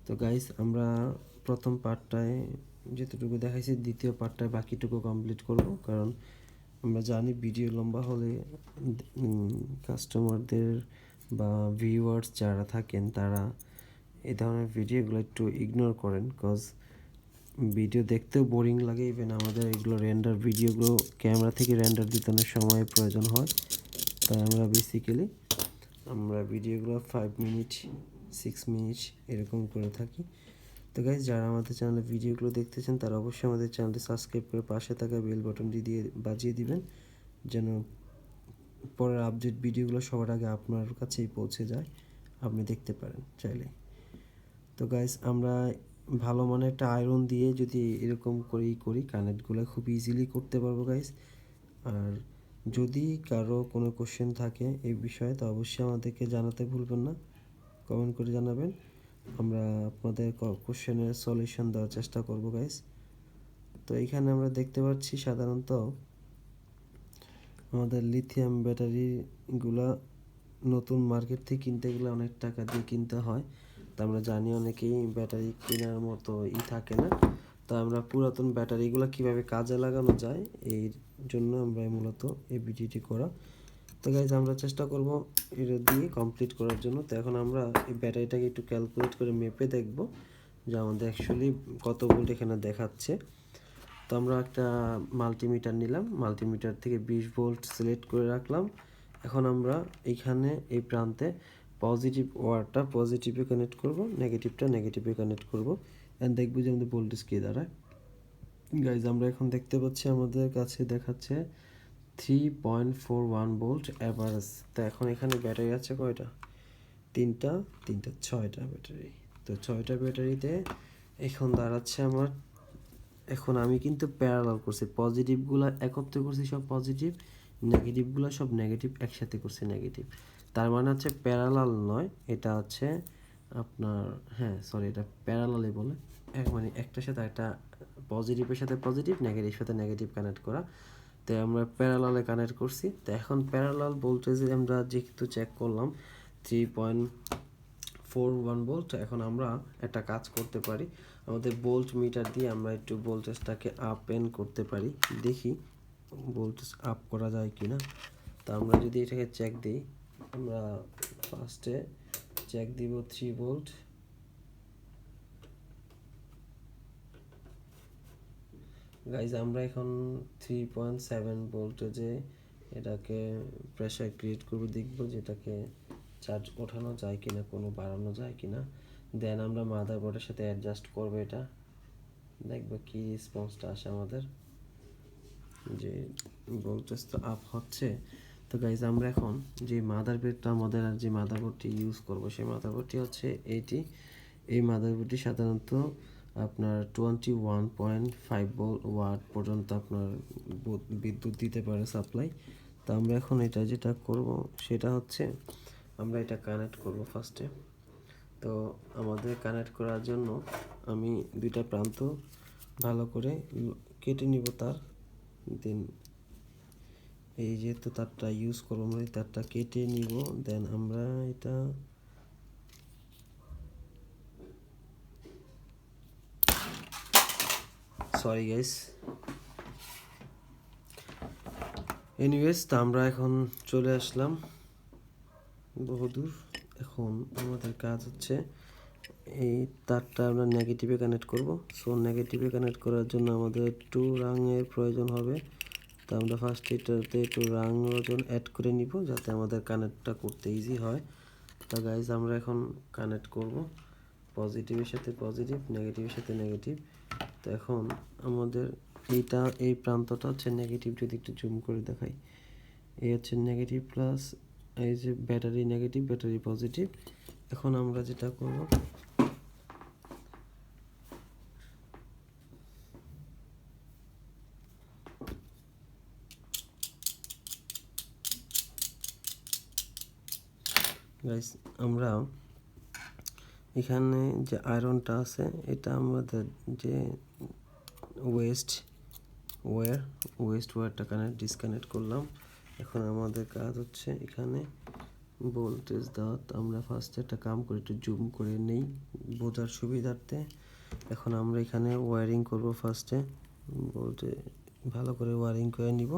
তো গাইস আমরা প্রথম পার্টটায় যেতটুকু দেখাইছি দ্বিতীয় পার্টটায় বাকিটুকু কমপ্লিট করব, কারণ আমরা জানি ভিডিও লম্বা হলে কাস্টমারদের বা ভিউয়ার্স যারা থাকেন তারা এই ধরনের ভিডিওগুলো একটু ইগনোর করেন, কজ ভিডিও দেখতেও বোরিং লাগে। ইভেন আমাদের এগুলো রেন্ডার ভিডিওগুলো ক্যামেরা থেকে রেন্ডার দিতে অনেক সময় প্রয়োজন হয়, তাই আমরা বেসিক্যালি ভিডিওগুলো 5 মিনিট 6 মিনিট এরকম করে থাকি। তো গাইজ, যারা আমাদের চ্যানেলে ভিডিওগুলো দেখতেছেন তারা অবশ্যই আমাদের চ্যানেলটি সাবস্ক্রাইব করে পাশে থাকা বেল বাটনটি দিয়ে বাজিয়ে দিবেন, যেন পরের আপডেট ভিডিওগুলো সবার আগে আপনার কাছেই পৌঁছে যায়, আপনি দেখতে পারেন চাইলে। তো গাইজ, আমরা ভালো মানের একটা আয়রন দিয়ে যদি এরকম করেই করি, কানেক্টগুলো খুব ইজিলি করতে পারবো গাইজ। আর যদি কারো কোনো কোশ্চেন থাকে এই বিষয়ে তো অবশ্যই আমাদেরকে জানাতে ভুলবেন না, কমেন্ট করে জানাবেন। আমরা আপনাদের কোশ্চেনের সলিউশন দেওয়ার চেষ্টা করব গাইস। তো এইখানে আমরা দেখতে পাচ্ছি সাধারণত আমাদের লিথিয়াম ব্যাটারিগুলা নতুন মার্কেট থেকে কিনতে গেলে অনেক টাকা দিয়ে কিনতে হয়। তো আমরা জানি অনেকেই ব্যাটারি কেনার মতো থাকে না। তো আমরা পুরাতন ব্যাটারিগুলো কিভাবে কাজে লাগানো যায় এই জন্য আমরা মূলত এই ভিডিওটি করা। তো গাইজ, আমরা চেষ্টা করব এটা দিয়ে কমপ্লিট করার জন্য। তো এখন আমরা এই ব্যাটারিটাকে একটু ক্যালকুলেট করে মেপে দেখব যে আমাদের অ্যাকচুয়ালি কত ভোল্ট এখানে দেখাচ্ছে। তো আমরা একটা মাল্টিমিটার নিলাম, মাল্টিমিটার থেকে 20 ভোল্ট সিলেক্ট করে রাখলাম। এখন আমরা এইখানে এই প্রান্তে পজিটিভ ওয়ারটা পজিটিভে কানেক্ট করব, নেগেটিভটা নেগেটিভে কানেক্ট করব, অ্যান্ড দেখব যে আমাদের ভোল্টেজ কী দাঁড়ায়। গাইজ, আমরা এখন দেখতে পাচ্ছি আমাদের কাছে দেখাচ্ছে 3.41 ভোল্ট অ্যাভারেজ। তো এখন এখানে ব্যাটারি আছে কয়টা? তিনটা 6টা ব্যাটারি। তো 6টা ব্যাটারিতে এখন দাঁড়াচ্ছে আমার, এখন আমি কিন্তু প্যারালাল করছি, পজিটিভগুলো একত্রে করছি সব পজিটিভ, নেগেটিভগুলো সব নেগেটিভ একসাথে করছি নেগেটিভ। তার মানে হচ্ছে প্যারালাল নয়, এটা হচ্ছে আপনার, হ্যাঁ সরি, এটা প্যারালালই বলে, মানে একটার সাথে একটা, পজিটিভের সাথে পজিটিভ, নেগেটিভের সাথে নেগেটিভ কানেক্ট করা। তো আমরা প্যারালালে কানেক্ট করছি। তো এখন প্যারালাল ভোল্টেজ আমরা যেহেতু চেক করলাম 3.41 ভোল্ট, এখন আমরা একটা কাজ করতে পারি, আমাদের ভোল্ট মিটার দিয়ে আমরা একটু ভোল্টেজটাকে আপ এন্ড করতে পারি, দেখি ভোল্টেজ আপ করা যায় কি না। তা আমরা যদি এটাকে চেক দিই, আমরা ফার্স্টে চেক দিব 3 ভোল্ট। গাইজ, আমরা এখন 3.7 ভোল্টেজে এটাকে প্রেশার ক্রিয়েট করবো, দেখবো যেটাকে চার্জ ওঠানো যায় কিনা, কোনো বাড়ানো যায় কিনা। দেন আমরা মাদারবোর্ডের সাথে অ্যাডজাস্ট করবো, এটা দেখবো কি রেসপন্সটা আসে আমাদের, যে ভোল্টেজ তো আপ হচ্ছে। তো গাইজ, আমরা এখন যে মাদারবোর্ডটা আমাদের আর যে মাদারবোর্ডটি ইউজ করবো সেই মাদারবোর্ডটি হচ্ছে এইটি। এই মাদারবোর্ডটি সাধারণত আপনার 21.5 ওয়াট পর্যন্ত আপনার বিদ্যুৎ দিতে পারে সাপ্লাই। তো আমরা এখন এটা যেটা করব সেটা হচ্ছে আমরা এটা কানেক্ট করব ফার্স্টে। তো আমাদের কানেক্ট করার জন্য আমি দুইটা প্রান্ত ভালো করে কেটে নিব তার, দেন এই যেহেতু তারটা ইউজ করবো আমরা এই তারটা কেটে নিব। দেন আমরা এটা সরি গাইস, এনিওয়েজ, তা আমরা এখন চলে আসলাম বহুদূর। এখন আমাদের কাজ হচ্ছে এই তারটা আমরা নেগেটিভে কানেক্ট করব। সো নেগেটিভে কানেক্ট করার জন্য আমাদের একটু রাঙের প্রয়োজন হবে। তো আমরা ফার্স্ট এটাতে একটু রাং ওজন অ্যাড করে নিব যাতে আমাদের কানেক্টটা করতে ইজি হয়। তো গাইজ, আমরা এখন কানেক্ট করব পজিটিভের সাথে পজিটিভ, নেগেটিভের সাথে নেগেটিভ। তো এখন আমাদের এই প্রান্তটা হচ্ছে নেগেটিভ, যদি একটু জুম করে দেখাই, এই হচ্ছে নেগেটিভ প্লাস, এই যে ব্যাটারি নেগেটিভ ব্যাটারি পজিটিভ। এখন আমরা যেটা করব, গাইস, আমরা এখানে যে আয়রনটা আছে এটা আমাদের যে ওয়েস্ট ওয়্যারটা কানেক্ট ডিসকানেক্ট করলাম। এখন আমাদের কাজ হচ্ছে এখানে ভোল্টেজ দাঁত আমরা ফার্স্টে একটা কাম করে একটু জুম করে নেই বোঝার সুবিধার্থে। এখন আমরা এখানে ওয়্যারিং করব ফার্স্টে, বলতে ভালো করে ওয়্যারিং করে নিব,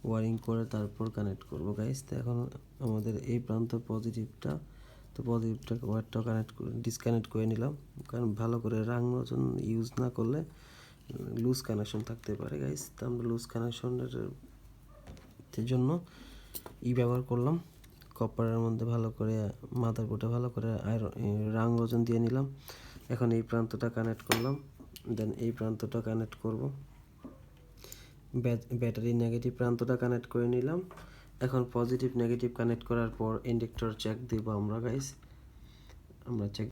ওয়্যারিং করে তারপর কানেক্ট করব গাইস। তো এখন আমাদের এই প্রান্ত পজিটিভটা, তো পজিটিভটা ওয়্যারটা কানেক্ট করে ডিসকানেক্ট করে নিলাম, কারণ ভালো করে রাং নতুন ইউজ না করলে লুজ কানেকশন থাকতে পারে গাইস। তো আমরা লুজ কানেকশনের জন্য ব্যবহার করলাম, কপারের মধ্যে ভালো করে মাদারবোর্ডে ভালো করে রাং ওজন দিয়ে নিলাম। এখন এই প্রান্তটা কানেক্ট করলাম, দেন এই প্রান্তটা কানেক্ট করব, ব্যাটারি নেগেটিভ প্রান্তটা কানেক্ট করে নিলাম। এখন পজিটিভ নেগেটিভ কানেক্ট করার পর ইন্ডাক্টর চেক দেব আমরা গাইস। আমরা চেক